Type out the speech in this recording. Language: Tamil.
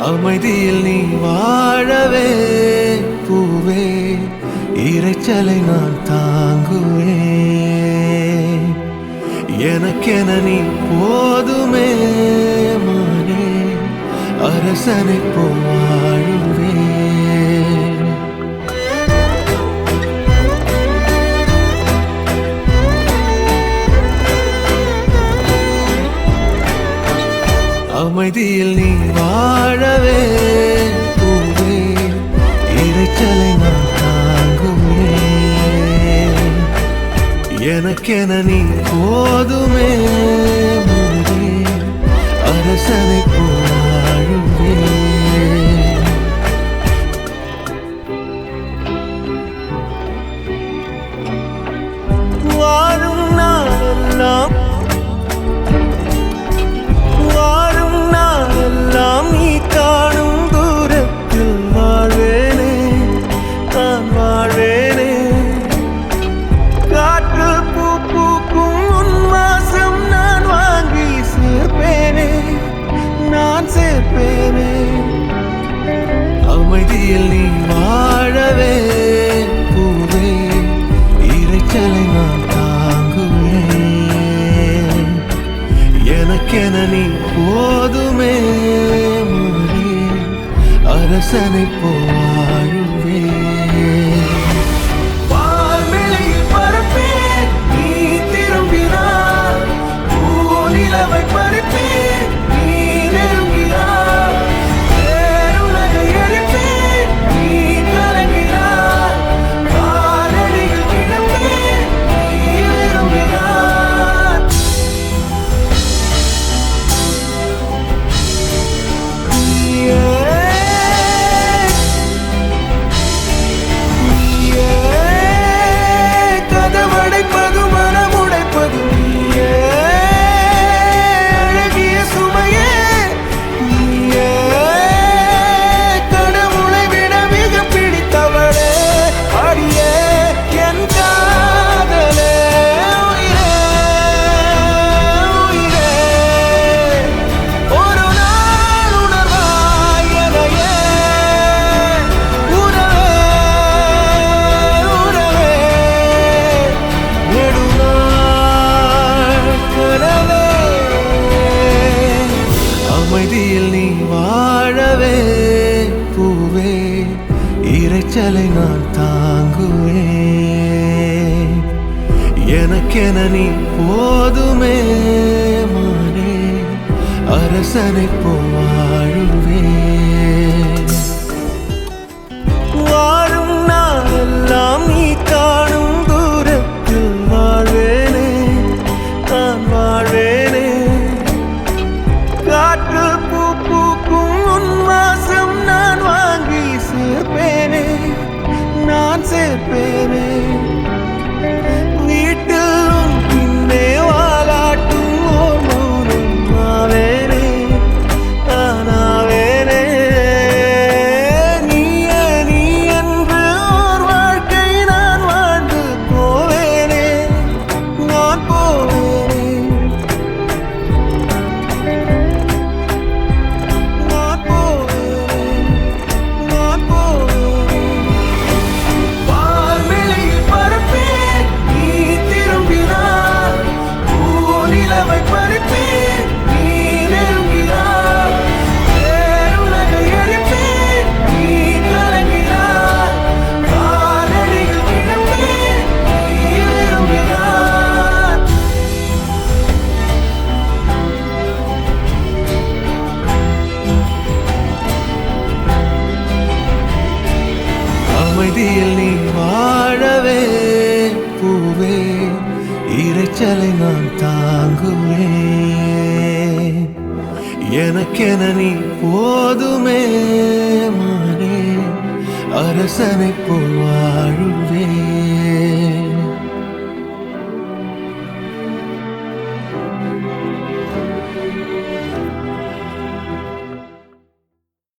அமைதியில் நீ வாழவே பூவே இரைச்சலை நான் தாங்குவேன். எனக்கென நீ போதுமே மானே அரசனை போல் வாழுவேன். அமைதியில் நீ வாழவே பூவே இரைச்சலை நான் தாங்குவேன். எனக்கென நீ போதுமே மானே அரசனை போல் வாழுவேன். வாழும் நாளெல்லாம் நீ காணும் தூரத்தில் வாழ்வேனே நான் வாழ்வேனே. காற்று பூ பூக்கும் உன் வாசம் நான் வாங்கி சேர்ப்பேனே நான் சேர்ப்பேனே. அமைதியில் நீ வாழவே பூவே இரைச்சலை நான் தாங்குவேன். எனக்கென நீ போதுமே மானே அரசனை போல் வாழுவேன். வான்வெளியில் பறப்பேன் நீ திரும்பினார், பூநிலவை பறிப்பேன் நீ நெருங்கினார், பேருலகை அழிப்பேன் நீ கலங்கினார், காலடியில் கிடப்பேன் நீ விரும்பினார். கதவடைப்பது மனமுடைப்பது நீயே, அழகிய சுமையே நீயே, கடவுளை விட மிக பிடித்தவளே அடியே என் காதலே உயிரே உயிரே. ஒரு நாள் உணர்வாய் எனையே உறவே உறவே. நெடுநாள் கனவே அமைதியில் நீ வாழவே பூவே இரைச்சலை நான் தாங்குவேன். எனக்கென நீ போதுமே மானே அரசனை போல் வாழுவேன். வாழும் நாளெல்லாம் நீ காணும் தூரத்தில் வாழ்வேனே நான் வாழ்வேனே. காற்று பூ பூக்கும் உன் வாசம் நான் வாங்கி சேர்ப்பேனே நான் சேர்ப்பேனே. வீட்டில் உன் பின்னே வாலாட்டும் ஓர் மௌனம் ஆவேனே நானாவேனே. நீயே நீ என்று ஓர் வாழ்க்கை நான் வாழ்ந்து போவேனே நான் போவேனே நான் போவேனே நான் போவேனே. வான்வெளியில் பறப்பேன் நீ திரும்பினார், பூநிலவை பறிப்பேன் நீ நெருங்கினார், பேருலகை அழிப்பேன் நீ கலங்கினார், காலடியில் கிடப்பேன் நீ விரும்பினார். அமைதியில் நீ வாழவே பூவே இரைச்சலை நான் தாங்குவேன். எனக்கென நீ போதுமே மானே அரசனை போல் வாழுவேன்.